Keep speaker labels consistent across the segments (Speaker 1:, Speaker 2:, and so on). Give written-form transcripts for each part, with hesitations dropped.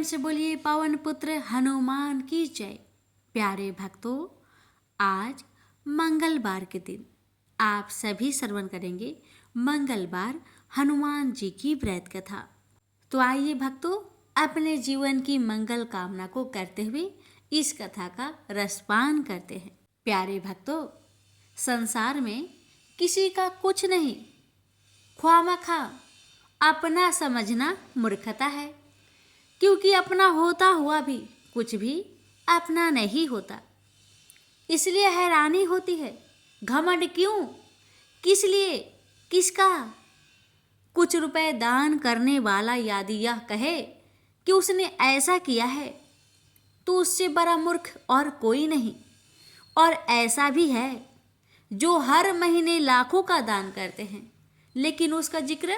Speaker 1: प्रेम से बोलिए पवन पुत्र हनुमान की जय। प्यारे भक्तों, आज मंगलवार के दिन आप सभी श्रवण करेंगे मंगलवार हनुमान जी की व्रत कथा। तो आइए भक्तों, अपने जीवन की मंगल कामना को करते हुए इस कथा का रसपान करते हैं। प्यारे भक्तों, संसार में किसी का कुछ नहीं, ख्वामखा अपना समझना मूर्खता है, क्योंकि अपना होता हुआ भी कुछ भी अपना नहीं होता। इसलिए हैरानी होती है, घमंड क्यों, किस लिए, किसका। कुछ रुपए दान करने वाला यदि यह कहे कि उसने ऐसा किया है तो उससे बड़ा मूर्ख और कोई नहीं। और ऐसा भी है जो हर महीने लाखों का दान करते हैं लेकिन उसका जिक्र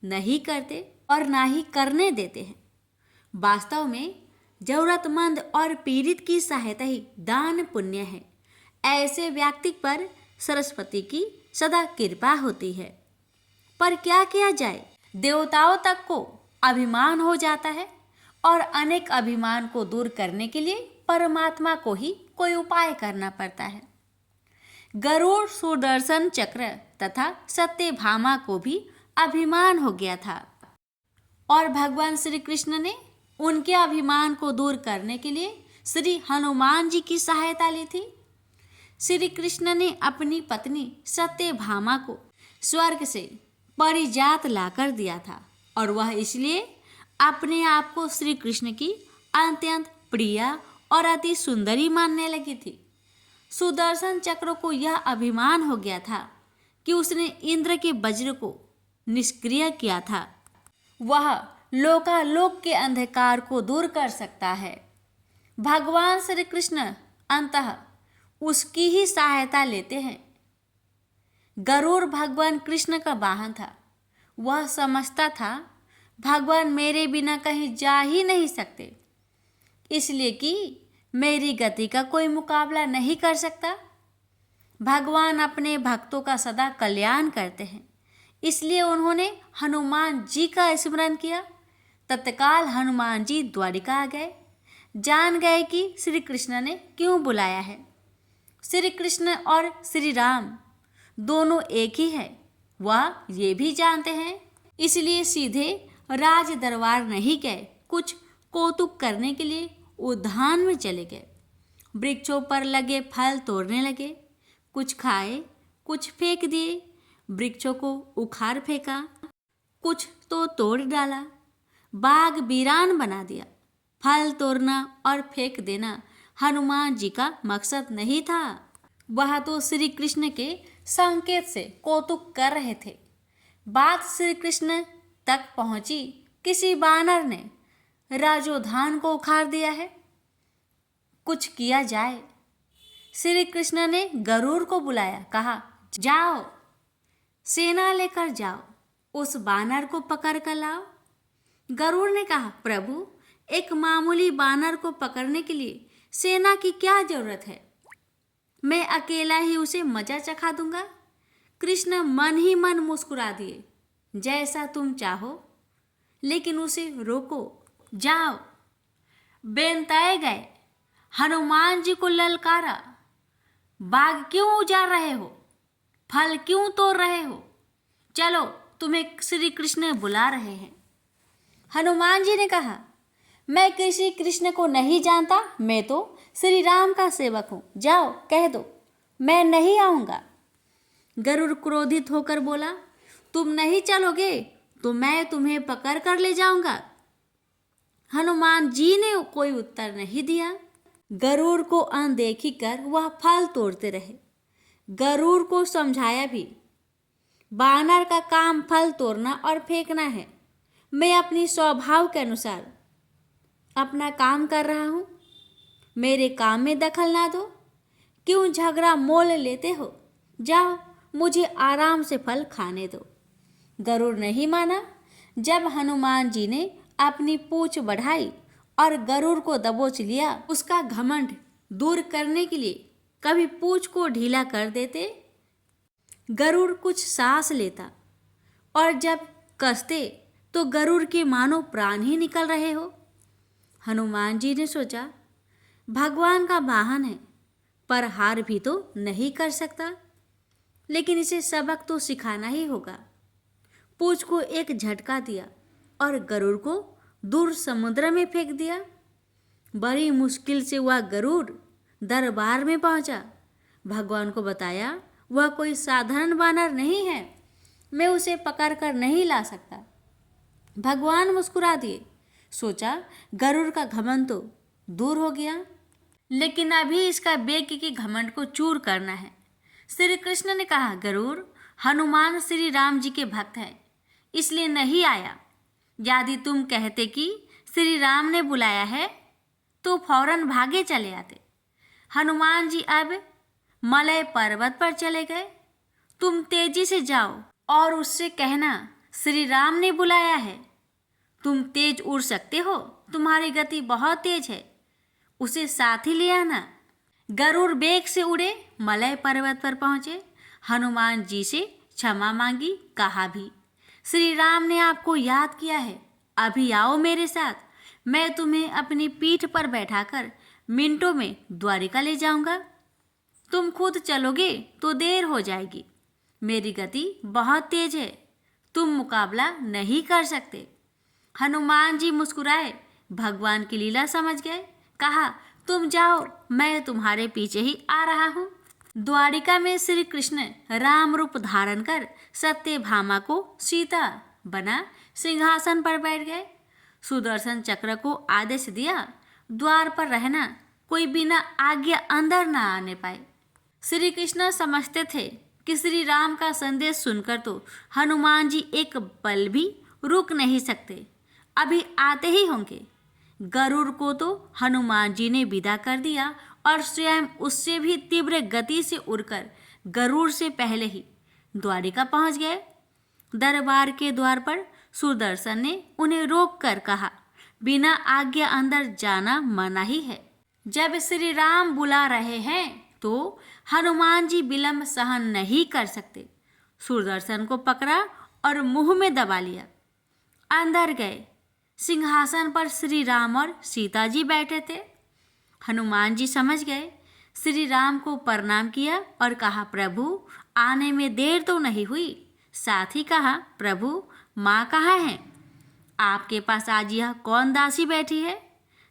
Speaker 1: नहीं करते और ना ही करने देते हैं। वास्तव में जरूरतमंद और पीड़ित की सहायता ही दान पुण्य है। ऐसे व्यक्ति पर सरस्वती की सदा कृपा होती है। पर क्या किया जाए, देवताओं तक को अभिमान हो जाता है और अनेक अभिमान को दूर करने के लिए परमात्मा को ही कोई उपाय करना पड़ता है। गरुड़, सुदर्शन चक्र तथा सत्यभामा को भी अभिमान हो गया था और भगवान श्री कृष्ण ने उनके अभिमान को दूर करने के लिए श्री हनुमान जी की सहायता ली थी। श्री कृष्ण ने अपनी पत्नी सत्यभामा को स्वर्ग से परिजात लाकर दिया था और वह इसलिए अपने आप को श्री कृष्ण की अत्यंत प्रिय और अति सुंदरी मानने लगी थी। सुदर्शन चक्र को यह अभिमान हो गया था कि उसने इंद्र के वज्र को निष्क्रिय किया था। वह लोकालोक के अंधकार को दूर कर सकता है। भगवान श्री कृष्ण अंततः उसकी ही सहायता लेते हैं। गरुड़ भगवान कृष्ण का वाहन था। वह समझता था भगवान मेरे बिना कहीं जा ही नहीं सकते, इसलिए कि मेरी गति का कोई मुकाबला नहीं कर सकता। भगवान अपने भक्तों का सदा कल्याण करते हैं, इसलिए उन्होंने हनुमान जी का स्मरण किया। तत्काल हनुमान जी द्वारिका आ गए। जान गए कि श्री कृष्ण ने क्यों बुलाया है। श्री कृष्ण और श्री राम दोनों एक ही है, वह ये भी जानते हैं। इसलिए सीधे राज दरबार नहीं गए, कुछ कौतुक करने के लिए उद्यान में चले गए। वृक्षों पर लगे फल तोड़ने लगे, कुछ खाए, कुछ फेंक दिए। वृक्षों को उखाड़ फेंका, कुछ तो तोड़ डाला, बाग वीरान बना दिया। फल तोड़ना और फेंक देना हनुमान जी का मकसद नहीं था। वह तो श्री कृष्ण के संकेत से कौतुक कर रहे थे। बात श्री कृष्ण तक पहुंची, किसी बानर ने राजोधान को उखाड़ दिया है, कुछ किया जाए। श्री कृष्ण ने गरुड़ को बुलाया, कहा जाओ सेना लेकर जाओ, उस बानर को पकड़ कर लाओ। गरुड़ ने कहा प्रभु, एक मामूली बानर को पकड़ने के लिए सेना की क्या जरूरत है, मैं अकेला ही उसे मजा चखा दूंगा। कृष्ण मन ही मन मुस्कुरा दिए, जैसा तुम चाहो, लेकिन उसे रोको, जाओ। बेनताए गए, हनुमान जी को ललकारा, बाग क्यों उजाड़ रहे हो, फल क्यों तोड़ रहे हो, चलो तुम्हें श्री कृष्ण बुला रहे हैं। हनुमान जी ने कहा मैं किसी कृष्ण को नहीं जानता, मैं तो श्री राम का सेवक हूँ, जाओ कह दो मैं नहीं आऊँगा। गरुड़ क्रोधित होकर बोला तुम नहीं चलोगे तो मैं तुम्हें पकड़ कर ले जाऊंगा। हनुमान जी ने कोई उत्तर नहीं दिया। गरुड़ को अनदेखी कर वह फल तोड़ते रहे। गरुड़ को समझाया भी, बानर का काम फल तोड़ना और फेंकना है, मैं अपनी स्वभाव के अनुसार अपना काम कर रहा हूँ, मेरे काम में दखल ना दो। क्यों झगड़ा मोल लेते हो, जाओ मुझे आराम से फल खाने दो। गरुड़ नहीं माना। जब हनुमान जी ने अपनी पूंछ बढ़ाई और गरुड़ को दबोच लिया, उसका घमंड दूर करने के लिए कभी पूंछ को ढीला कर देते। गरुड़ कुछ सांस लेता और जब कसते तो गरुड़ के मानो प्राण ही निकल रहे हो। हनुमान जी ने सोचा, भगवान का वाहन है पर हार भी तो नहीं कर सकता, लेकिन इसे सबक तो सिखाना ही होगा। पूंछ को एक झटका दिया और गरुड़ को दूर समुद्र में फेंक दिया। बड़ी मुश्किल से वह गरुड़ दरबार में पहुंचा। भगवान को बताया, वह कोई साधारण वानर नहीं है, मैं उसे पकड़ कर नहीं ला सकता। भगवान मुस्कुरा दिए। सोचा, गरुड़ का घमंड तो दूर हो गया, लेकिन अभी इसका बेग के घमंड को चूर करना है। श्री कृष्ण ने कहा, गरुड़, हनुमान श्री राम जी के भक्त हैं, इसलिए नहीं आया। यदि तुम कहते कि श्री राम ने बुलाया है तो फौरन भागे चले आते। हनुमान जी अब मलय पर्वत पर चले गए। तुम तेजी से जाओ और उससे कहना, श्री राम ने बुलाया है। तुम तेज उड़ सकते हो, तुम्हारी गति बहुत तेज है, उसे साथ ही ले आना। गरुड़ बेग से उड़े, मलय पर्वत पर पहुंचे। हनुमान जी से क्षमा मांगी, कहा भी, श्री राम ने आपको याद किया है, अभी आओ मेरे साथ, मैं तुम्हें अपनी पीठ पर बैठाकर मिनटों में द्वारिका ले जाऊंगा। तुम खुद चलोगे तो देर हो जाएगी, मेरी गति बहुत तेज है, तुम मुकाबला नहीं कर सकते। हनुमान जी मुस्कुराए, भगवान की लीला समझ गए। कहा, तुम जाओ, मैं तुम्हारे पीछे ही आ रहा हूँ। द्वारिका में श्री कृष्ण राम रूप धारण कर सत्यभामा को सीता बना सिंहासन पर बैठ गए। सुदर्शन चक्र को आदेश दिया, द्वार पर रहना, कोई बिना आज्ञा अंदर न आने पाए। श्री कृष्ण समझते थे कि श्री राम का संदेश सुनकर तो हनुमान जी एक पल भी रुक नहीं सकते, अभी आते ही होंगे। गरुड़ को तो हनुमान जी ने विदा कर दिया और स्वयं उससे भी तीव्र गति से उड़कर गरुड़ से पहले ही द्वारिका पहुंच गए। दरबार के द्वार पर सुदर्शन ने उन्हें रोक कर कहा, बिना आज्ञा अंदर जाना मना ही है। जब श्री राम बुला रहे हैं तो हनुमान जी विलंब सहन नहीं कर सकते। सुदर्शन को पकड़ा और मुंह में दबा लिया। अंदर गए। सिंहासन पर श्री राम और सीता जी बैठे थे। हनुमान जी समझ गए। श्री राम को प्रणाम किया और कहा, प्रभु, आने में देर तो नहीं हुई। साथ ही कहा, प्रभु, माँ कहाँ हैं? आपके पास आज यह कौन दासी बैठी है?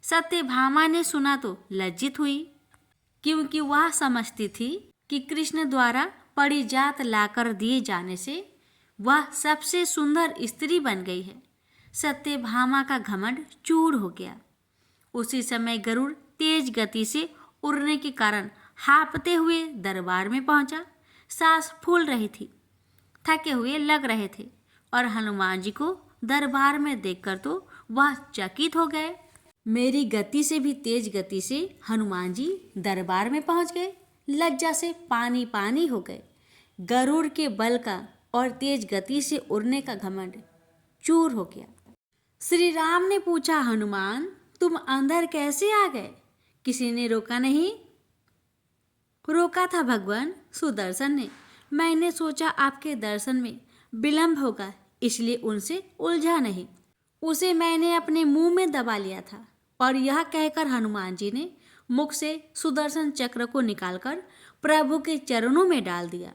Speaker 1: सत्यभामा ने सुना तो लज्जित हुई, क्योंकि वह समझती थी कि कृष्ण द्वारा परिजात लाकर दिए जाने से वह सबसे सुंदर स्त्री बन गई है। सत्यभामा का घमंड चूर हो गया। उसी समय गरुड़ तेज गति से उड़ने के कारण हाँफते हुए दरबार में पहुंचा। सांस फूल रही थी, थके हुए लग रहे थे और हनुमान जी को दरबार में देखकर तो वह चकित हो गए। मेरी गति से भी तेज गति से हनुमान जी दरबार में पहुंच गए। लज्जा से पानी पानी हो गए। गरुड़ के बल का और तेज गति से उड़ने का घमंड चूर हो गया। श्री राम ने पूछा, हनुमान, तुम अंदर कैसे आ गए? किसी ने रोका नहीं? रोका था भगवान, सुदर्शन ने। मैंने सोचा आपके दर्शन में विलंब होगा, इसलिए उनसे उलझा नहीं। उसे मैंने अपने मुंह में दबा लिया था। और यह कहकर हनुमान जी ने मुख से सुदर्शन चक्र को निकालकर प्रभु के चरणों में डाल दिया।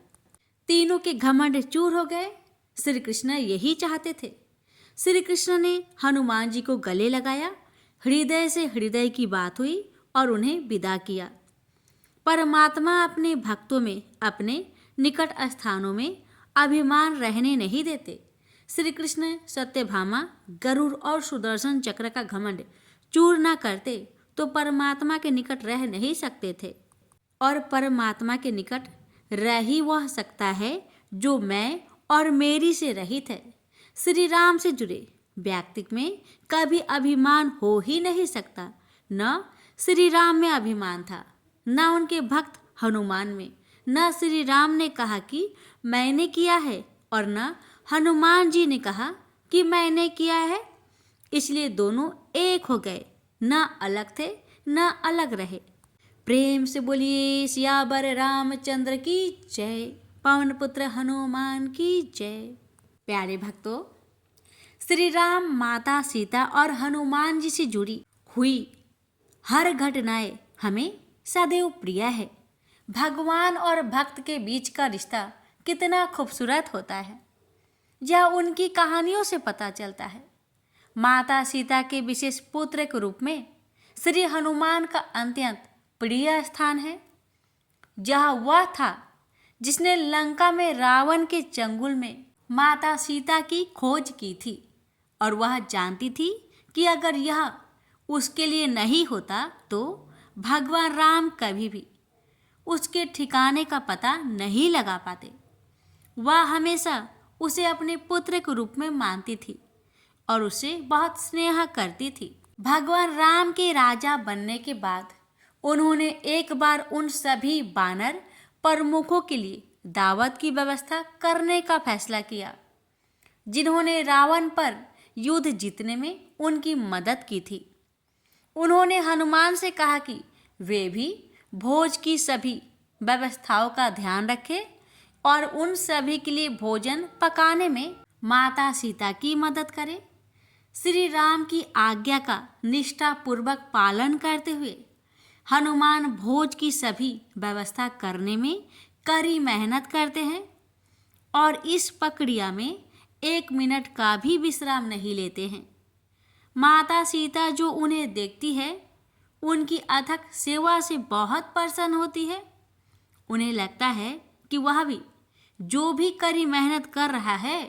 Speaker 1: तीनों के घमंड चूर हो गए। श्री कृष्ण यही चाहते थे। श्री कृष्ण ने हनुमान जी को गले लगाया। हृदय से हृदय की बात हुई और उन्हें विदा किया। परमात्मा अपने भक्तों में, अपने निकट स्थानों में अभिमान रहने नहीं देते। श्री कृष्ण सत्यभामा, गरुड़ और सुदर्शन चक्र का घमंड चूर न करते तो परमात्मा के निकट रह नहीं सकते थे। और परमात्मा के निकट रह ही वह सकता है जो मैं और मेरी से रहित है। श्री राम से जुड़े व्यक्ति में कभी अभिमान हो ही नहीं सकता। न श्री राम में अभिमान था, न उनके भक्त हनुमान में। न श्री राम ने कहा कि मैंने किया है और न हनुमान जी ने कहा कि मैंने किया है। इसलिए दोनों एक हो गए, न अलग थे न अलग रहे। प्रेम से बोलिए सियावर रामचंद्र की जय, पवन पुत्र हनुमान की जय। प्यारे भक्तों, श्री राम, माता सीता और हनुमान जी से जुड़ी हुई हर घटनाएं हमें सदैव प्रिय है। भगवान और भक्त के बीच का रिश्ता कितना खूबसूरत होता है, यह उनकी कहानियों से पता चलता है। माता सीता के विशेष पुत्र के रूप में श्री हनुमान का अत्यंत प्रिय स्थान है। यह वह था जिसने लंका में रावण के चंगुल में माता सीता की खोज की थी और वह जानती थी कि अगर यह उसके लिए नहीं होता तो भगवान राम कभी भी उसके ठिकाने का पता नहीं लगा पाते। वह हमेशा उसे अपने पुत्र के रूप में मानती थी और उसे बहुत स्नेह करती थी। भगवान राम के राजा बनने के बाद उन्होंने एक बार उन सभी वानर प्रमुखों के लिए दावत की व्यवस्था करने का फैसला किया जिन्होंने रावण पर युद्ध जीतने में उनकी मदद की थी। उन्होंने हनुमान से कहा कि वे भी भोज की सभी व्यवस्थाओं का ध्यान रखें और उन सभी के लिए भोजन पकाने में माता सीता की मदद करें। श्री राम की आज्ञा का निष्ठापूर्वक पालन करते हुए हनुमान भोज की सभी व्यवस्था करने में कड़ी मेहनत करते हैं और इस प्रक्रिया में 1 मिनट का भी विश्राम नहीं लेते हैं। माता सीता जो उन्हें देखती है उनकी अथक सेवा से बहुत प्रसन्न होती है। उन्हें लगता है कि वह भी जो भी कड़ी मेहनत कर रहा है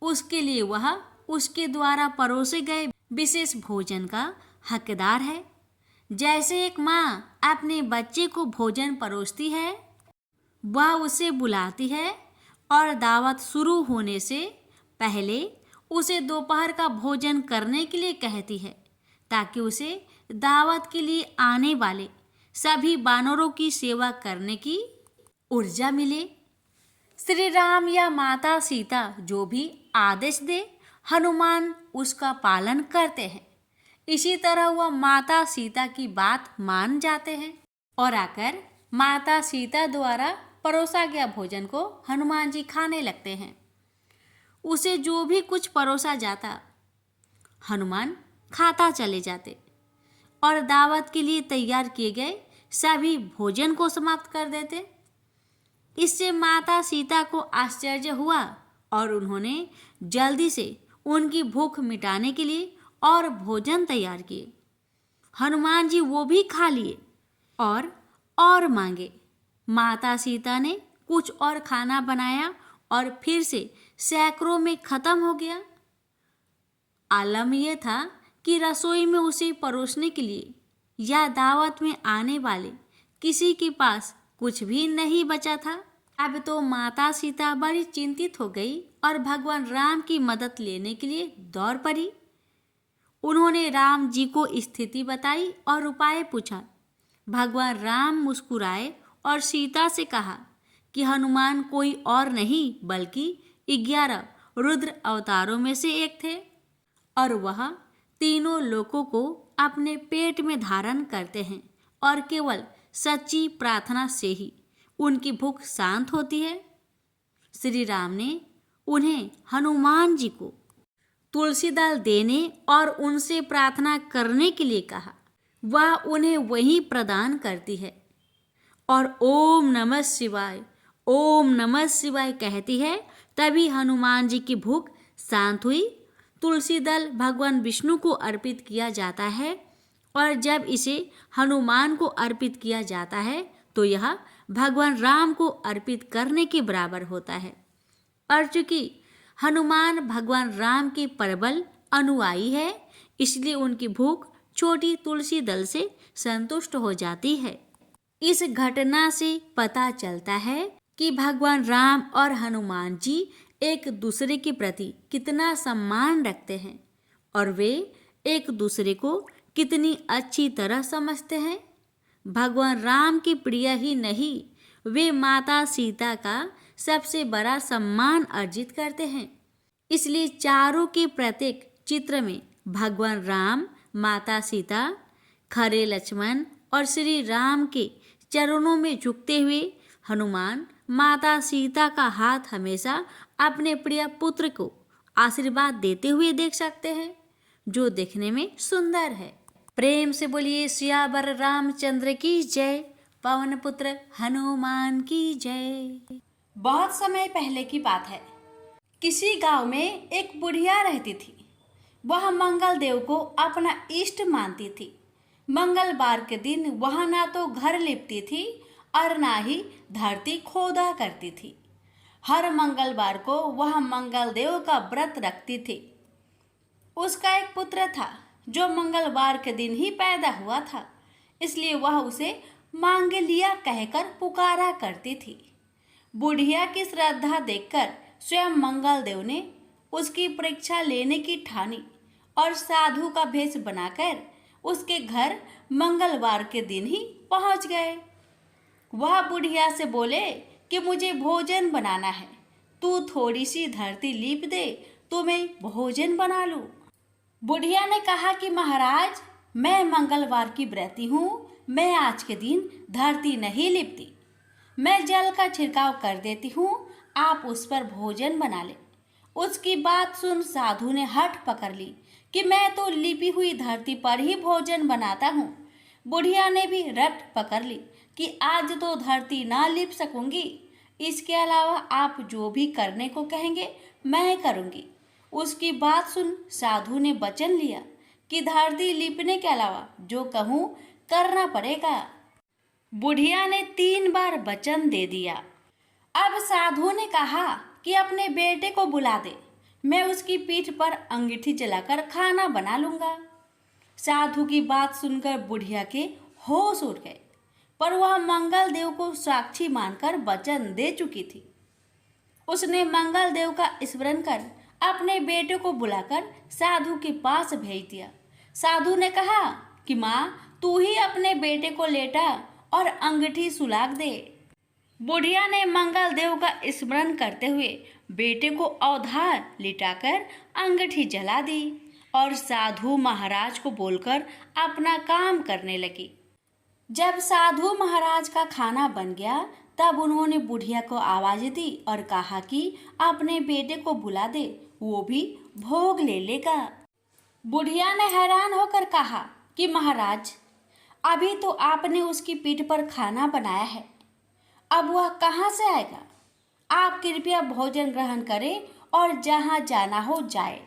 Speaker 1: उसके लिए वह उसके द्वारा परोसे गए विशेष भोजन का हकदार है। जैसे एक माँ अपने बच्चे को भोजन परोसती है, वह उसे बुलाती है और दावत शुरू होने से पहले उसे दोपहर का भोजन करने के लिए कहती है ताकि उसे दावत के लिए आने वाले सभी वानरों की सेवा करने की ऊर्जा मिले। श्री राम या माता सीता जो भी आदेश दे हनुमान उसका पालन करते हैं। इसी तरह वह माता सीता की बात मान जाते हैं और आकर माता सीता द्वारा परोसा गया भोजन को हनुमान जी खाने लगते हैं। उसे जो भी कुछ परोसा जाता हनुमान खाता चले जाते और दावत के लिए तैयार किए गए सभी भोजन को समाप्त कर देते। इससे माता सीता को आश्चर्य हुआ और उन्होंने जल्दी से उनकी भूख मिटाने के लिए और भोजन तैयार किए। हनुमान जी वो भी खा लिए और मांगे। माता सीता ने कुछ और खाना बनाया और फिर से सैकड़ों में खत्म हो गया। आलम यह था कि रसोई में उसे परोसने के लिए या दावत में आने वाले किसी के पास कुछ भी नहीं बचा था। अब तो माता सीता बड़ी चिंतित हो गई और भगवान राम की मदद लेने के लिए दौड़ पड़ी। उन्होंने राम जी को स्थिति बताई और उपाय पूछा। भगवान राम मुस्कुराए और सीता से कहा कि हनुमान कोई और नहीं बल्कि 11 रुद्र अवतारों में से एक थे और वह तीनों लोकों को अपने पेट में धारण करते हैं और केवल सच्ची प्रार्थना से ही उनकी भूख शांत होती है। श्री राम ने उन्हें हनुमान जी को तुलसी दल देने और उनसे प्रार्थना करने के लिए कहा। वह उन्हें वही प्रदान करती है और ओम नमः शिवाय कहती है। तभी हनुमान जी की भूख शांत हुई। तुलसी दल भगवान विष्णु को अर्पित किया जाता है और जब इसे हनुमान को अर्पित किया जाता है तो यह भगवान राम को अर्पित करने के बराबर होता है। और चूंकि हनुमान भगवान राम के प्रबल अनुयायी है इसलिए उनकी भूख छोटी तुलसी दल से संतुष्ट हो जाती है। इस घटना से पता चलता है कि भगवान राम और हनुमान जी एक दूसरे के प्रति कितना सम्मान रखते हैं और वे एक दूसरे को कितनी अच्छी तरह समझते हैं। भगवान राम के प्रिय ही नहीं, वे माता सीता का सबसे बड़ा सम्मान अर्जित करते हैं। इसलिए चारों के प्रत्येक चित्र में भगवान राम, माता सीता, खरे लक्ष्मण और श्री राम के चरणों में झुकते हुए हनुमान माता सीता का हाथ हमेशा अपने प्रिय पुत्र को आशीर्वाद देते हुए देख सकते हैं, जो देखने में सुंदर है। प्रेम से बोलिए सियावर रामचंद्र की जय। पवन पुत्र हनुमान की जय। बहुत समय पहले की बात है। किसी गांव में एक बुढ़िया रहती थी। वह मंगल देव को अपना इष्ट मानती थी। मंगलवार के दिन वह ना तो घर लिपती थी और ना ही धरती खोदा करती थी। हर मंगलवार को वह मंगल देव का व्रत रखती थी। उसका एक पुत्र था जो मंगलवार के दिन ही पैदा हुआ था, इसलिए वह उसे मांगलिया कहकर पुकारा करती थी। बुढ़िया की श्रद्धा देखकर स्वयं मंगल देव ने उसकी परीक्षा लेने की ठानी और साधु का भेष बनाकर उसके घर मंगलवार के दिन ही पहुंच गए। वह बुढ़िया से बोले कि मुझे भोजन बनाना है, तू थोड़ी सी धरती लीप दे तो मैं भोजन बना लूं। बुढ़िया ने कहा कि महाराज, मैं मंगलवार की व्रती हूँ, मैं आज के दिन धरती नहीं लिपती, मैं जल का छिड़काव कर देती हूँ, आप उस पर भोजन बना ले। उसकी बात सुन साधु ने हठ पकड़ ली कि मैं तो लिपी हुई धरती पर ही भोजन बनाता हूँ। बुढ़िया ने भी रट पकड़ ली कि आज तो धरती ना लिप सकूंगी, इसके अलावा आप जो भी करने को कहेंगे मैं करूंगी। उसकी बात सुन साधु ने वचन लिया कि धरती लिपने के अलावा जो कहूँ करना पड़ेगा। बुढ़िया ने 3 बार वचन दे दिया। अब साधु ने कहा कि अपने बेटे को बुला दे, मैं उसकी पीठ पर अंगीठी जलाकर खाना बना लूंगा। साधु की बात सुनकर बुढ़िया के होश उड़ गए, पर वह मंगल देव को साक्षी मानकर वचन दे चुकी थी। उसने मंगल देव का स्मरण कर अपने बेटे को बुलाकर साधु के पास भेज दिया। साधु ने कहा कि माँ, तू ही अपने बेटे को लेटा और अंगीठी सुलाग दे। बुढ़िया ने मंगल देव का स्मरण करते हुए बेटे को अवधार लिटाकर अंगीठी जला दी और साधु महाराज को बोलकर अपना काम करने लगी। जब साधु महाराज का खाना बन गया तब उन्होंने बुढ़िया को आवाज दी और कहा कि अपने बेटे को बुला दे, वो भी भोग ले लेगा। बुढ़िया ने हैरान होकर कहा कि महाराज, अभी तो आपने उसकी पीठ पर खाना बनाया है, अब वह कहाँ से आएगा? आप कृपया भोजन ग्रहण करें और जहाँ जाना हो जाए,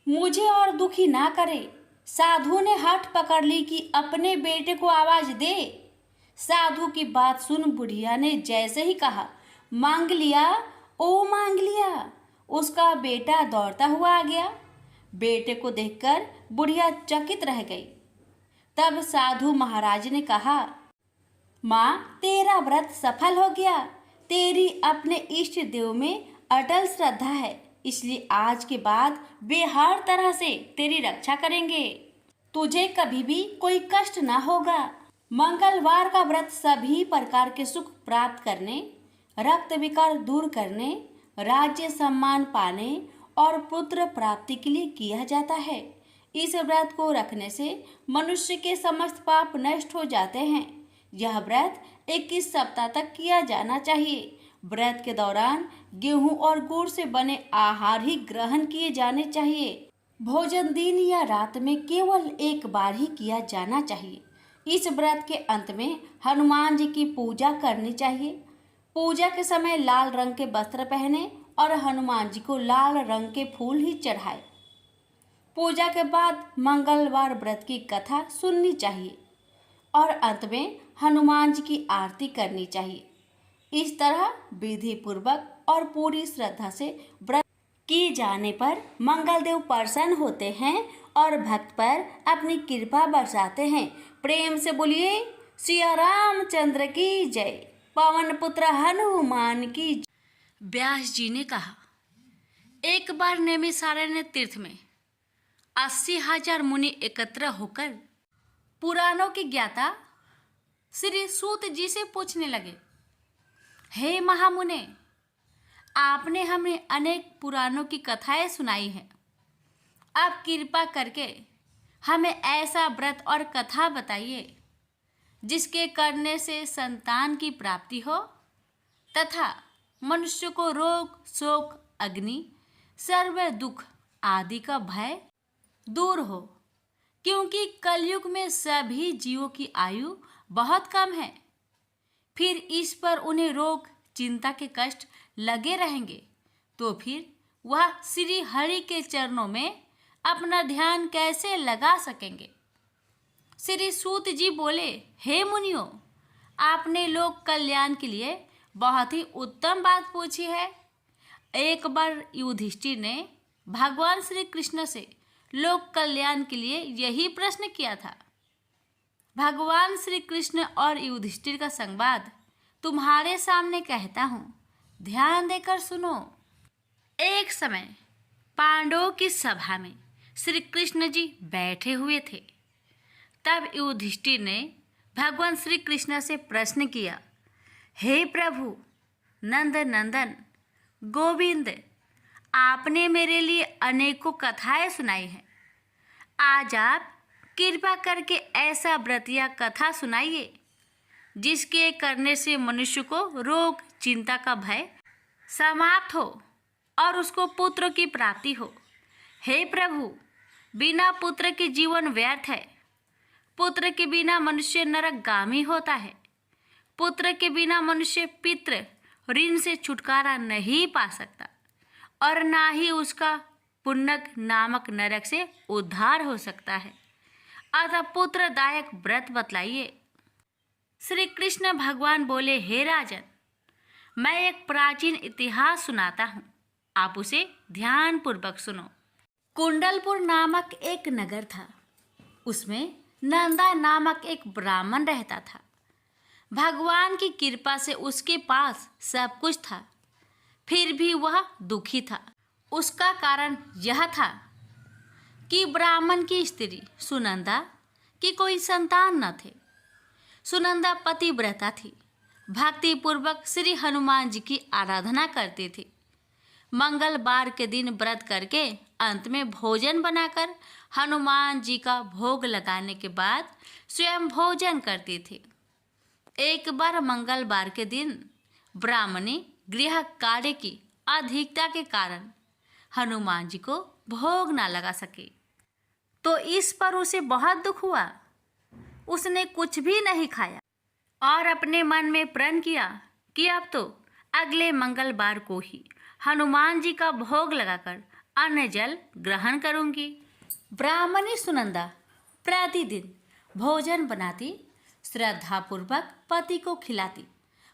Speaker 1: मुझे और दुखी ना करे। साधु ने हठ पकड़ ली कि अपने बेटे को आवाज दे। साधु की बात सुन बुढ़िया ने जैसे ही कहा, मांग लिया, ओ मांग लिया, उसका बेटा दौड़ता हुआ आ गया। बेटे को देखकर बुढ़िया चकित रह गई। तब साधु महाराज ने कहा, माँ, तेरा व्रत सफल हो गया, तेरी अपने इष्ट देव में अटल श्रद्धा है, इसलिए आज के बाद वे हर तरह से तेरी रक्षा करेंगे, तुझे कभी भी कोई कष्ट ना होगा। मंगलवार का व्रत सभी प्रकार के सुख प्राप्त करने, रक्त विकार दूर करने, राज्य सम्मान पाने और पुत्र प्राप्ति के लिए किया जाता है। इस व्रत को रखने से मनुष्य के समस्त पाप नष्ट हो जाते हैं। यह व्रत 21 सप्ताह तक किया जाना चाहिए। व्रत के दौरान गेहूं और गुड़ से बने आहार ही ग्रहण किए जाने चाहिए। भोजन दिन या रात में केवल एक बार ही किया जाना चाहिए। इस व्रत के अंत में हनुमान जी की पूजा करनी चाहिए। पूजा के समय लाल रंग के वस्त्र पहने और हनुमान जी को लाल रंग के फूल ही चढ़ाए। पूजा के बाद मंगलवार व्रत की कथा सुननी चाहिए और अंत में हनुमान जी की आरती करनी चाहिए। इस तरह विधि पूर्वक और पूरी श्रद्धा से व्रत किए जाने पर मंगल देव प्रसन्न होते हैं और भक्त पर अपनी कृपा बरसाते हैं। प्रेम से बोलिए सिया रामचंद्र की जय, पवन पुत्र हनुमान की जय। व्यास जी ने कहा, एक बार नैमिषारण्य तीर्थ में 80,000 मुनि एकत्र होकर पुराणों के ज्ञाता श्री सूत जी से पूछने लगे, हे महामुने, आपने हमें अनेक पुराणों की कथाएं सुनाई हैं, आप कृपा करके हमें ऐसा व्रत और कथा बताइए जिसके करने से संतान की प्राप्ति हो तथा मनुष्य को रोग, शोक, अग्नि, सर्व दुख आदि का भय दूर हो। क्योंकि कलयुग में सभी जीवों की आयु बहुत कम है। फिर इस पर उन्हें रोग चिंता के कष्ट लगे रहेंगे तो फिर वह श्री हरि के चरणों में अपना ध्यान कैसे लगा सकेंगे। श्री सूत जी बोले, हे मुनियों, आपने लोक कल्याण के लिए बहुत ही उत्तम बात पूछी है। एक बार युधिष्ठिर ने भगवान श्री कृष्ण से लोक कल्याण के लिए यही प्रश्न किया था। भगवान श्री कृष्ण और युधिष्ठिर का संवाद तुम्हारे सामने कहता हूँ, ध्यान देकर सुनो। एक समय पांडवों की सभा में श्री कृष्ण जी बैठे हुए थे। तब युधिष्ठिर ने भगवान श्री कृष्ण से प्रश्न किया, हे प्रभु, नंद नंदन, गोविंद, आपने मेरे लिए अनेकों कथाएं सुनाई हैं। आज आप कृपा करके ऐसा व्रत या कथा सुनाइए जिसके करने से मनुष्य को रोग चिंता का भय समाप्त हो और उसको पुत्र की प्राप्ति हो। हे प्रभु, बिना पुत्र के जीवन व्यर्थ है। पुत्र के बिना मनुष्य नरकगामी होता है। पुत्र के बिना मनुष्य पितृ ऋण से छुटकारा नहीं पा सकता और ना ही उसका पुण्यक नामक नरक से उद्धार हो सकता है। अतः पुत्रदायक व्रत बतलाइए। श्री कृष्ण भगवान बोले, हे राजन, मैं एक प्राचीन इतिहास सुनाता हूँ, आप उसे ध्यान पूर्वक सुनो। कुंडलपुर नामक एक नगर था। उसमें नंदा नामक एक ब्राह्मण रहता था। भगवान की कृपा से उसके पास सब कुछ था, फिर भी वह दुखी था। उसका कारण यह था कि ब्राह्मण की स्त्री सुनंदा की कोई संतान न थे। सुनंदा पतिव्रता थी, भक्ति पूर्वक श्री हनुमान जी की आराधना करती थी। मंगलवार के दिन व्रत करके अंत में भोजन बनाकर हनुमान जी का भोग लगाने के बाद स्वयं भोजन करती थी। एक बार मंगलवार के दिन ब्राह्मणी गृह कार्य की अधिकता के कारण हनुमान जी को भोग ना लगा सके, तो इस पर उसे बहुत दुख हुआ। उसने कुछ भी नहीं खाया और अपने मन में प्रण किया कि अब तो अगले मंगलवार को ही हनुमान जी का भोग लगाकर अन्न जल ग्रहण करूंगी। ब्राह्मणी सुनंदा प्रतिदिन भोजन बनाती, श्रद्धापूर्वक पति को खिलाती,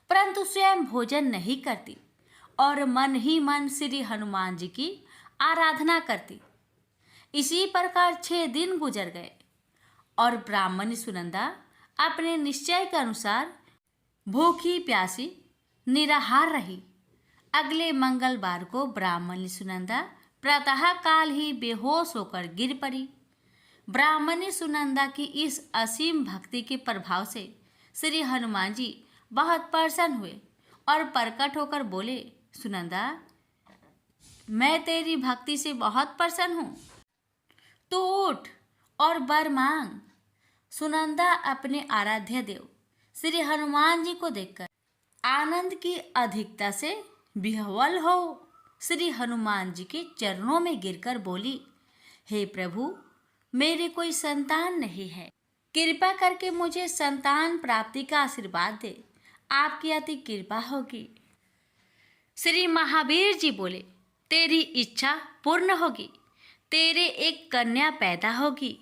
Speaker 1: परंतु स्वयं भोजन नहीं करती और मन ही मन श्री हनुमान जी की आराधना करती। इसी प्रकार 6 दिन गुजर गए और ब्राह्मणी सुनंदा अपने निश्चय के अनुसार भूखी प्यासी निराहार रही। अगले मंगलवार को ब्राह्मणी सुनंदा प्रातः काल ही बेहोश होकर गिर पड़ी। ब्राह्मणी सुनंदा की इस असीम भक्ति के प्रभाव से श्री हनुमान जी बहुत प्रसन्न हुए और प्रकट होकर बोले, सुनंदा, मैं तेरी भक्ति से बहुत प्रसन्न हूँ, तू उठ और वर मांग। सुनंदा अपने आराध्य देव श्री हनुमान जी को देखकर आनंद की अधिकता से विह्वल हो श्री हनुमान जी के चरणों में गिरकर बोली, हे प्रभु, मेरे कोई संतान नहीं है, कृपा करके मुझे संतान प्राप्ति का आशीर्वाद दे, आपकी अति कृपा होगी। श्री महावीर जी बोले, तेरी इच्छा पूर्ण होगी, तेरे एक कन्या पैदा होगी,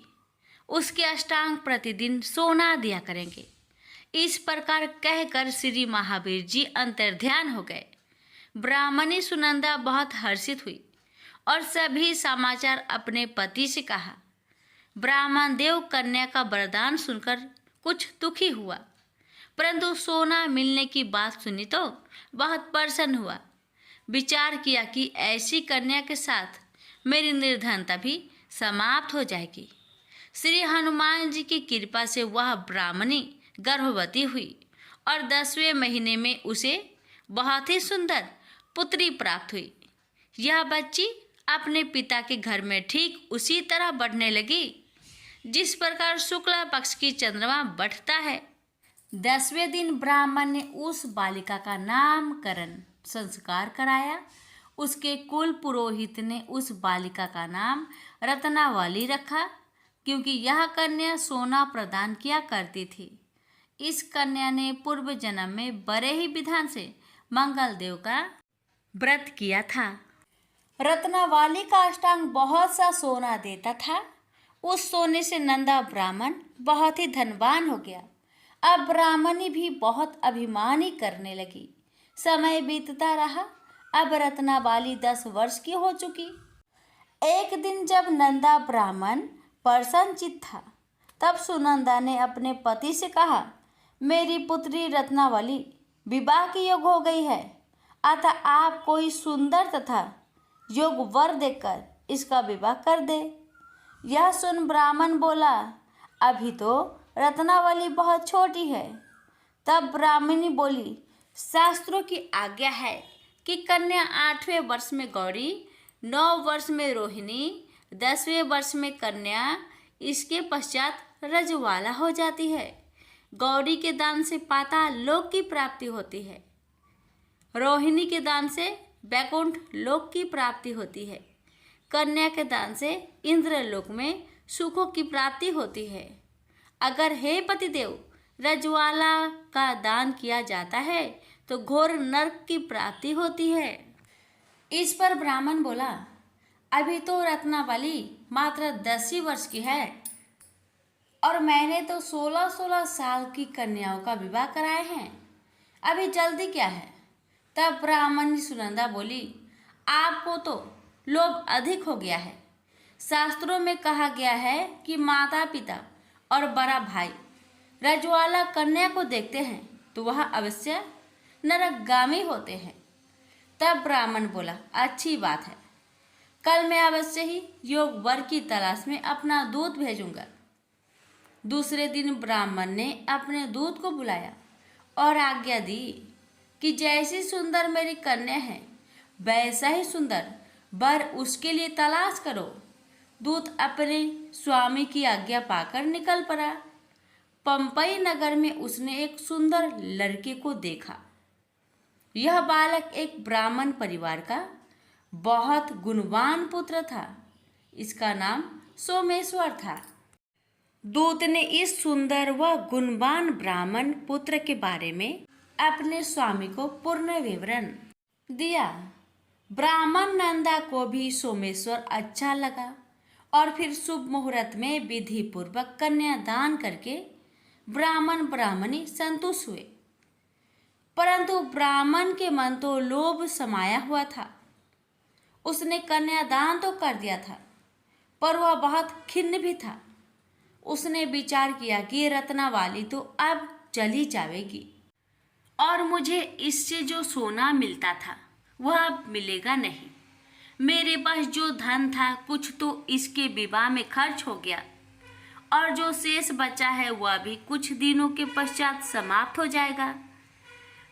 Speaker 1: उसके अष्टांग प्रतिदिन सोना दिया करेंगे। इस प्रकार कहकर श्री महावीर जी अंतर्ध्यान हो गए। ब्राह्मणी सुनंदा बहुत हर्षित हुई और सभी समाचार अपने पति से कहा। ब्राह्मण देव कन्या का वरदान सुनकर कुछ दुखी हुआ, परंतु सोना मिलने की बात सुनी तो बहुत प्रसन्न हुआ। विचार किया कि ऐसी कन्या के साथ मेरी निर्धनता भी समाप्त हो जाएगी। श्री हनुमान जी की कृपा से वह ब्राह्मणी गर्भवती हुई और 10वें महीने में उसे बहुत ही सुंदर पुत्री प्राप्त हुई। यह बच्ची अपने पिता के घर में ठीक उसी तरह बढ़ने लगी जिस प्रकार शुक्ला पक्ष की चंद्रमा बढ़ता है। 10वें दिन ब्राह्मण ने उस बालिका का नामकरण संस्कार कराया। उसके कुल पुरोहित ने उस बालिका का नाम रत्नावली रखा। क्योंकि यह कन्या सोना प्रदान किया करती थी। इस कन्या ने पूर्व जन्म में बड़े ही विधान से मंगल देव का व्रत किया था। रत्नावली का अष्टांग बहुत सा सोना देता था। उस सोने से नंदा ब्राह्मण बहुत ही धनवान हो गया। अब ब्राह्मणी भी बहुत अभिमानी करने लगी। समय बीतता रहा। अब रत्नावली 10 वर्ष की हो चुकी। एक दिन जब नंदा ब्राह्मण प्रसन्नचित्त था, तब सुनंदा ने अपने पति से कहा, मेरी पुत्री रत्नावली विवाह की योग हो गई है, अतः आप कोई सुंदर तथा योग वर देकर इसका विवाह कर दे। यह सुन ब्राह्मण बोला, अभी तो रत्नावली बहुत छोटी है। तब ब्राह्मणी बोली, शास्त्रों की आज्ञा है कि कन्या 8वें वर्ष में गौरी, 9 वर्ष में रोहिणी, 10वें वर्ष में कन्या, इसके पश्चात रजवाला हो जाती है। गौरी के दान से पाताल लोक की प्राप्ति होती है। रोहिणी के दान से वैकुंठ लोक की प्राप्ति होती है। कन्या के दान से इंद्रलोक में सुखों की प्राप्ति होती है। अगर हे पतिदेव रजवाला का दान किया जाता है तो घोर नरक की प्राप्ति होती है। इस पर ब्राह्मण बोला, अभी तो रत्नावली मात्र 10 ही वर्ष की है और मैंने तो 16-16 साल की कन्याओं का विवाह कराए हैं, अभी जल्दी क्या है। तब ब्राह्मणी सुनंदा बोली, आपको तो लोभ अधिक हो गया है। शास्त्रों में कहा गया है कि माता पिता और बड़ा भाई रजवाला कन्या को देखते हैं तो वह अवश्य नरकगामी होते हैं। तब ब्राह्मण बोला, अच्छी बात है, कल मैं अवश्य ही योग वर की तलाश में अपना दूत भेजूंगा। दूसरे दिन ब्राह्मण ने अपने दूत को बुलाया और आज्ञा दी कि जैसी सुंदर मेरी कन्या है वैसा ही सुंदर वर उसके लिए तलाश करो। दूत अपने स्वामी की आज्ञा पाकर निकल पड़ा। पंपई नगर में उसने एक सुंदर लड़के को देखा। यह बालक एक ब्राह्मण परिवार का बहुत गुणवान पुत्र था। इसका नाम सोमेश्वर था। दूत ने इस सुंदर व गुणवान ब्राह्मण पुत्र के बारे में अपने स्वामी को पूर्ण विवरण दिया। ब्राह्मण नंदा को भी सोमेश्वर अच्छा लगा और फिर शुभ मुहूर्त में विधि पूर्वक कन्यादान करके ब्राह्मण ब्राह्मणी संतुष्ट हुए। परंतु ब्राह्मण के मन तो लोभ समाया हुआ था। उसने कन्यादान तो कर दिया था, पर वह बहुत खिन्न भी था। उसने विचार किया कि रत्नावली तो अब चली जाएगी और मुझे इससे जो सोना मिलता था वह अब मिलेगा नहीं। मेरे पास जो धन था कुछ तो इसके विवाह में खर्च हो गया और जो शेष बचा है वह भी कुछ दिनों के पश्चात समाप्त हो जाएगा।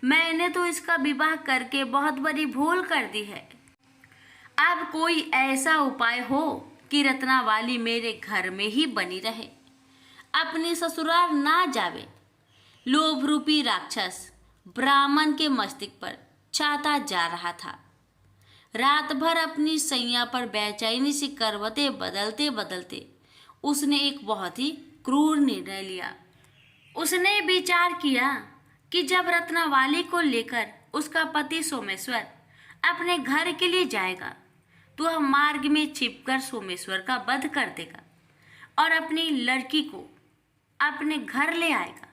Speaker 1: मैंने तो इसका विवाह करके बहुत बड़ी भूल कर दी है। अब कोई ऐसा उपाय हो कि रत्नावली मेरे घर में ही बनी रहे, अपनी ससुराल ना जावे। लोभ रूपी राक्षस ब्राह्मण के मस्तिष्क पर छाता जा रहा था। रात भर अपनी सैया पर बेचैनी से करवटें बदलते बदलते उसने एक बहुत ही क्रूर निर्णय लिया। उसने विचार किया कि जब रत्नावली को लेकर उसका पति सोमेश्वर अपने घर के लिए जाएगा तो वह मार्ग में छिपकर सोमेश्वर का वध कर देगा और अपनी लड़की को अपने घर ले आएगा,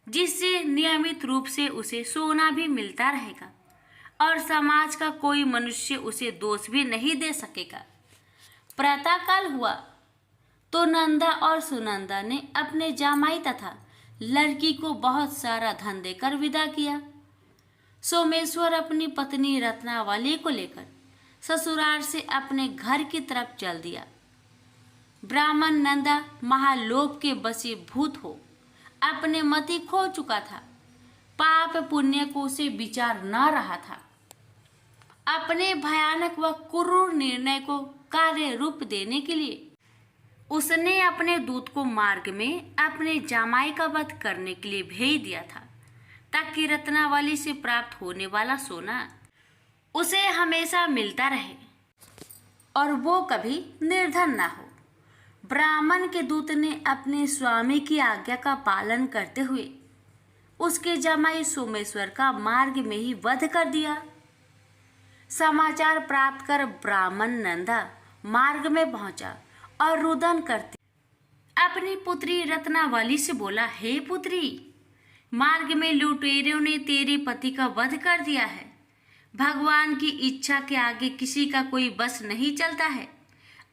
Speaker 1: जिससे नियमित रूप से उसे सोना भी मिलता रहेगा और समाज का कोई मनुष्य उसे दोष भी नहीं दे सकेगा। प्रातःकाल हुआ तो नंदा और सुनंदा ने अपने जामाई तथा लड़की को बहुत सारा धन देकर विदा किया। सोमेश्वर अपनी पत्नी रत्नावली को लेकर ससुराल से अपने घर की तरफ चल दिया। ब्राह्मण नंदा महालोभ के वशीभूत हो अपने मति खो चुका था। पाप पुण्य को उसे विचार न रहा था। अपने भयानक व क्रूर निर्णय को कार्य रूप देने के लिए उसने अपने दूत को मार्ग में अपने जामाई का वध करने के लिए भेज दिया था, ताकि रत्नावली से प्राप्त होने वाला सोना उसे हमेशा मिलता रहे और वो कभी निर्धन ना हो। ब्राह्मण के दूत ने अपने स्वामी की आज्ञा का पालन करते हुए उसके जमाई सोमेश्वर का मार्ग में ही वध कर दिया। समाचार प्राप्त कर ब्राह्मण नंदा मार्ग में पहुंचा और रुदन करते अपनी पुत्री रत्नावली से बोला, हे पुत्री, मार्ग में लुटेरों ने तेरे पति का वध कर दिया है। भगवान की इच्छा के आगे किसी का कोई बस नहीं चलता है।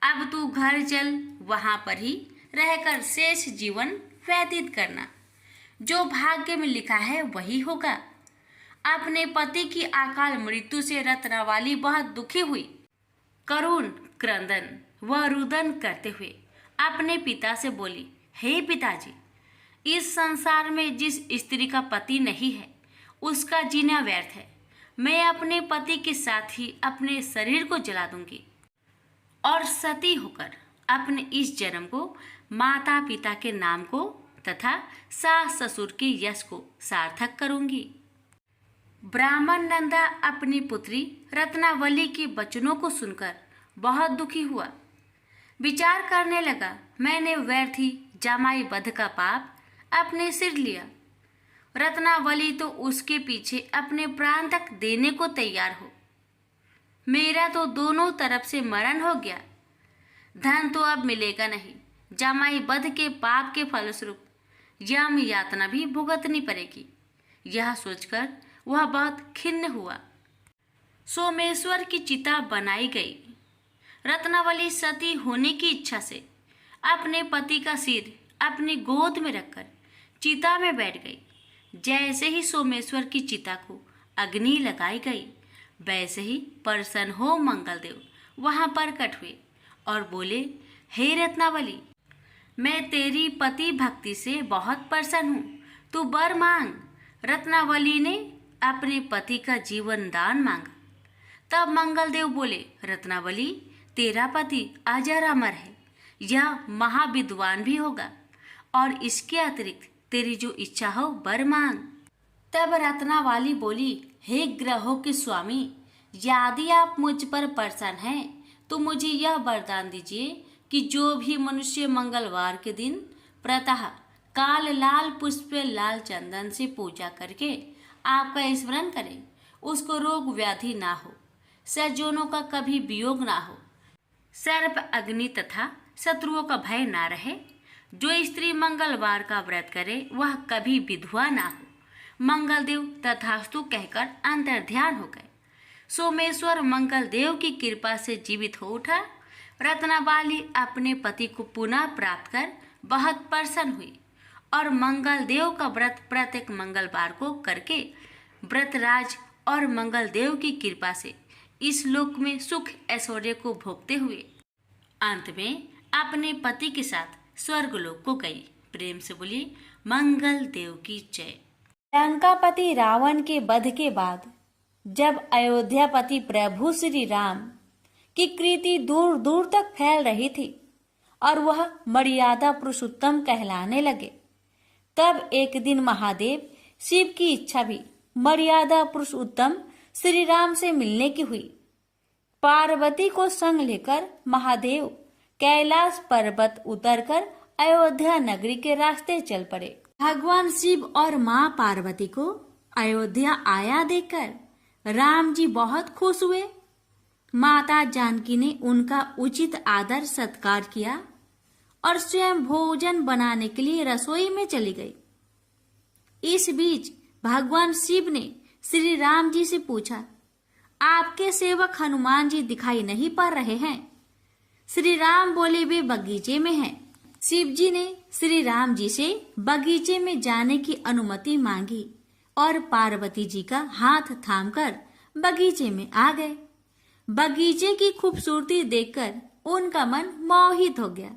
Speaker 1: अब तू घर चल, वहां पर ही रहकर शेष जीवन व्यतीत करना। जो भाग्य में लिखा है वही होगा। अपने पति की अकाल मृत्यु से रत्नावली बहुत दुखी हुई। करुण क्रंदन व रुदन करते हुए अपने पिता से बोली, हे पिताजी, इस संसार में जिस स्त्री का पति नहीं है उसका जीना व्यर्थ है। मैं अपने पति के साथ ही अपने शरीर को जला दूंगी और सती होकर अपने इस जन्म को माता पिता के नाम को तथा सास ससुर के यश को सार्थक करूंगी। ब्राह्मण नंदा अपनी पुत्री रत्नावली के वचनों को सुनकर बहुत दुखी हुआ। विचार करने लगा, मैंने व्यर्थ ही जमाई वध का पाप अपने सिर लिया। रत्नावली तो उसके पीछे अपने प्राण तक देने को तैयार हो। मेरा तो दोनों तरफ से मरण हो गया। धन तो अब मिलेगा नहीं। जमाई वध के पाप के फलस्वरूप यम यातना भी भुगतनी पड़ेगी। यह सोचकर वह बहुत खिन्न हुआ। सोमेश्वर की चिता बनाई गई। रत्नावली सती होने की इच्छा से अपने पति का सिर अपनी गोद में रखकर चिता में बैठ गई। जैसे ही सोमेश्वर की चिता को अग्नि लगाई गई, वैसे ही प्रसन्न हो मंगलदेव वहां प्रकट हुए और बोले, हे रत्नावली, मैं तेरी पति भक्ति से बहुत प्रसन्न हूँ, तू वर मांग। रत्नावली ने अपने पति का जीवन दान मांगा। तब मंगलदेव बोले, रत्नावली, तेरा पति अजर अमर है, यह महाविद्वान भी होगा और इसके अतिरिक्त तेरी जो इच्छा हो वर मांग। तब रत्नावली बोली, हे ग्रहों के स्वामी, यदि आप मुझ पर प्रसन्न हैं तो मुझे यह वरदान दीजिए कि जो भी मनुष्य मंगलवार के दिन प्रातः काल लाल पुष्प लाल चंदन से पूजा करके आपका स्मरण करे, उसको रोग व्याधि ना हो, सज्जनों का कभी वियोग ना हो, सर्प अग्नि तथा शत्रुओं का भय ना रहे। जो स्त्री मंगलवार का व्रत करे वह कभी विधवा ना हो। मंगलदेव तथास्तु कहकर अंतर्ध्यान हो गए। सोमेश्वर मंगलदेव की कृपा से जीवित हो उठा। रत्नावली अपने पति को पुनः प्राप्त कर बहुत प्रसन्न हुई और मंगलदेव का व्रत प्रत्येक मंगलवार को करके व्रतराज और मंगलदेव की कृपा से इस लोक में सुख ऐश्वर्य को भोगते हुए अंत में अपने पति के साथ स्वर्गलोक को गई। प्रेम से बोली, मंगल देव की जय। लंकापति रावण के वध के बाद जब अयोध्यापति प्रभु श्री राम की कीर्ति दूर दूर तक फैल रही थी और वह मर्यादा पुरुषोत्तम कहलाने लगे, तब एक दिन महादेव शिव की इच्छा भी मर्यादा पुरुषोत्तम श्री राम से मिलने की हुई। पार्वती को संग लेकर महादेव कैलाश पर्वत उतरकर अयोध्या नगरी के रास्ते चल पड़े। भगवान शिव और माँ पार्वती को अयोध्या आया देखकर राम जी बहुत खुश हुए। माता जानकी ने उनका उचित आदर सत्कार किया और स्वयं भोजन बनाने के लिए रसोई में चली गई। इस बीच भगवान शिव ने श्री राम जी से पूछा, आपके सेवक हनुमान जी दिखाई नहीं पड़ रहे हैं? श्री राम बोले, वे बगीचे में हैं। शिव जी ने श्री राम जी से बगीचे में जाने की अनुमति मांगी और पार्वती जी का हाथ थामकर बगीचे में आ गए। बगीचे की खूबसूरती देखकर उनका मन मोहित हो गया।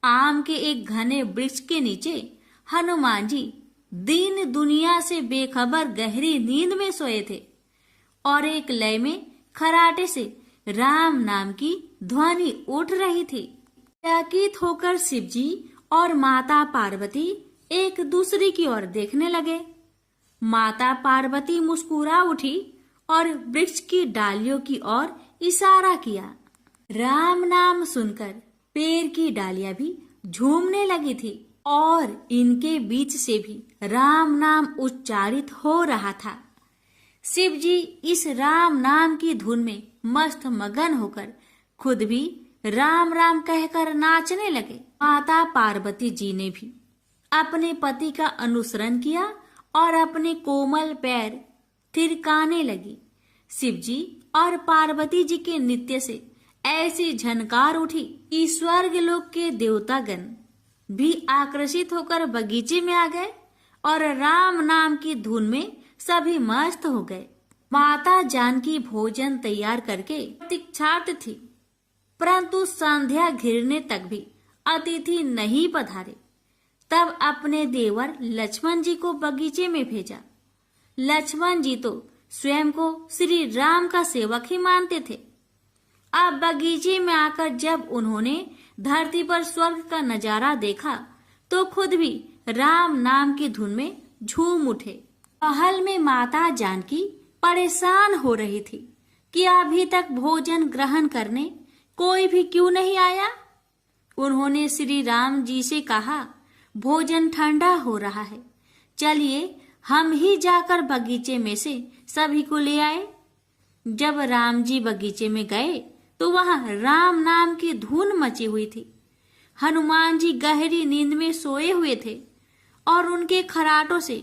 Speaker 1: आम के एक घने वृक्ष के नीचे हनुमान जी दीन दुनिया से बेखबर गहरी नींद में सोए थे और एक लय में खराटे से राम नाम की ध्वनि उठ रही थी। चकित होकर शिव जी और माता पार्वती एक दूसरे की ओर देखने लगे। माता पार्वती मुस्कुरा उठी और वृक्ष की डालियों की ओर इशारा किया। राम नाम सुनकर पेड़ की डालियां भी झूमने लगी थी और इनके बीच से भी राम नाम उच्चारित हो रहा था। शिव जी इस राम नाम की धुन में मस्त मगन होकर खुद भी राम राम कहकर नाचने लगे। माता पार्वती जी ने भी अपने पति का अनुसरण किया और अपने कोमल पैर थिरकाने लगी। शिव जी और पार्वती जी के नृत्य से ऐसी झनकार उठी कि स्वर्ग लोक के देवतागण भी आकर्षित होकर बगीचे में आ गए और राम नाम की धुन में सभी मस्त हो गए। माता जानकी भोजन तैयार करके प्रतीक्षार्थ थी, परंतु संध्या घिरने तक भी अतिथि नहीं पधारे। तब अपने देवर लक्ष्मण जी को बगीचे में भेजा। लक्ष्मण जी तो स्वयं को श्री राम का सेवक ही मानते थे। अब बगीचे में आकर जब उन्होंने धरती पर स्वर्ग का नजारा देखा तो खुद भी राम नाम की धुन में झूम उठे। महल में माता जानकी परेशान हो रही थी कि अभी तक भोजन ग्रहण करने कोई भी क्यों नहीं आया। उन्होंने श्री राम जी से कहा, भोजन ठंडा हो रहा है, चलिए हम ही जाकर बगीचे में से सभी को ले आए। जब राम जी बगीचे में गए तो वहां राम नाम की धुन मची हुई थी। हनुमान जी गहरी नींद में सोए हुए थे और उनके खराटों से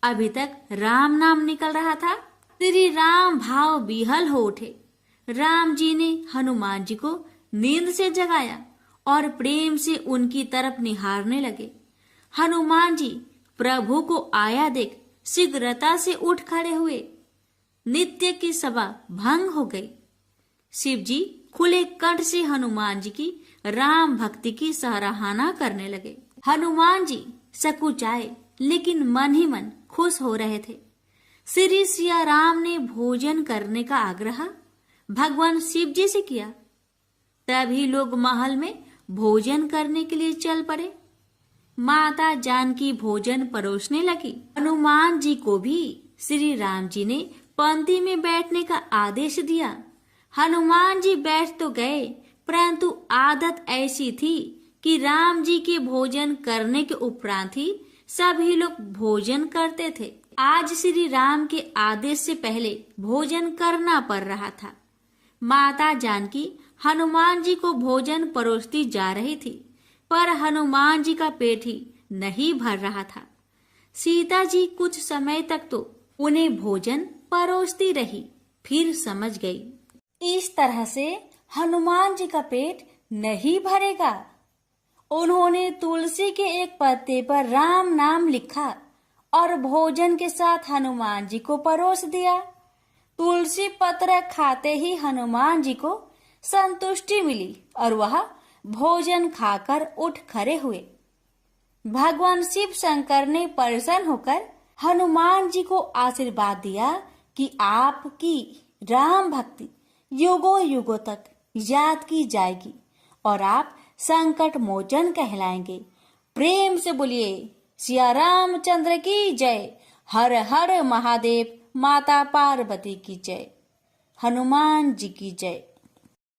Speaker 1: अभी तक राम नाम निकल रहा था। श्री राम भाव विहल हो उठे। राम जी ने हनुमान जी को नींद से जगाया और प्रेम से उनकी तरफ निहारने लगे। हनुमान जी प्रभु को आया देख शीघ्रता से उठ खड़े हुए। नित्य की सभा भंग हो गई। शिव जी खुले कंठ से हनुमान जी की राम भक्ति की सराहना करने लगे। हनुमान जी सकुचाए लेकिन मन ही मन खुश हो रहे थे। श्री सिया राम ने भोजन करने का आग्रह भगवान शिव जी से किया। तभी लोग महल में भोजन करने के लिए चल पड़े। माता जानकी भोजन परोसने लगी। हनुमान जी को भी श्री राम जी ने पंक्ति में बैठने का आदेश दिया। हनुमान जी बैठ तो गए, परंतु आदत ऐसी थी कि राम जी के भोजन करने के उपरांत ही सभी लोग भोजन करते थे। आज श्री राम के आदेश से पहले भोजन करना पड़ रहा था। माता जानकी हनुमान जी को भोजन परोसती जा रही थी, पर हनुमान जी का पेट ही नहीं भर रहा था। सीता जी कुछ समय तक तो उन्हें भोजन परोसती रही, फिर समझ गई इस तरह से हनुमान जी का पेट नहीं भरेगा। उन्होंने तुलसी के एक पत्ते पर राम नाम लिखा और भोजन के साथ हनुमान जी को परोस दिया। तुलसी पत्र खाते ही हनुमान जी को संतुष्टि मिली और वह भोजन खाकर उठ खड़े हुए। भगवान शिव शंकर ने प्रसन्न होकर हनुमान जी को आशीर्वाद दिया कि आपकी राम भक्ति युगों युगों तक याद की जाएगी और आप संकट मोचन कहलाएंगे। प्रेम से बोलिए सिया रामचंद्र की जय। हर हर महादेव। माता पार्वती की जय। हनुमान जी की जय।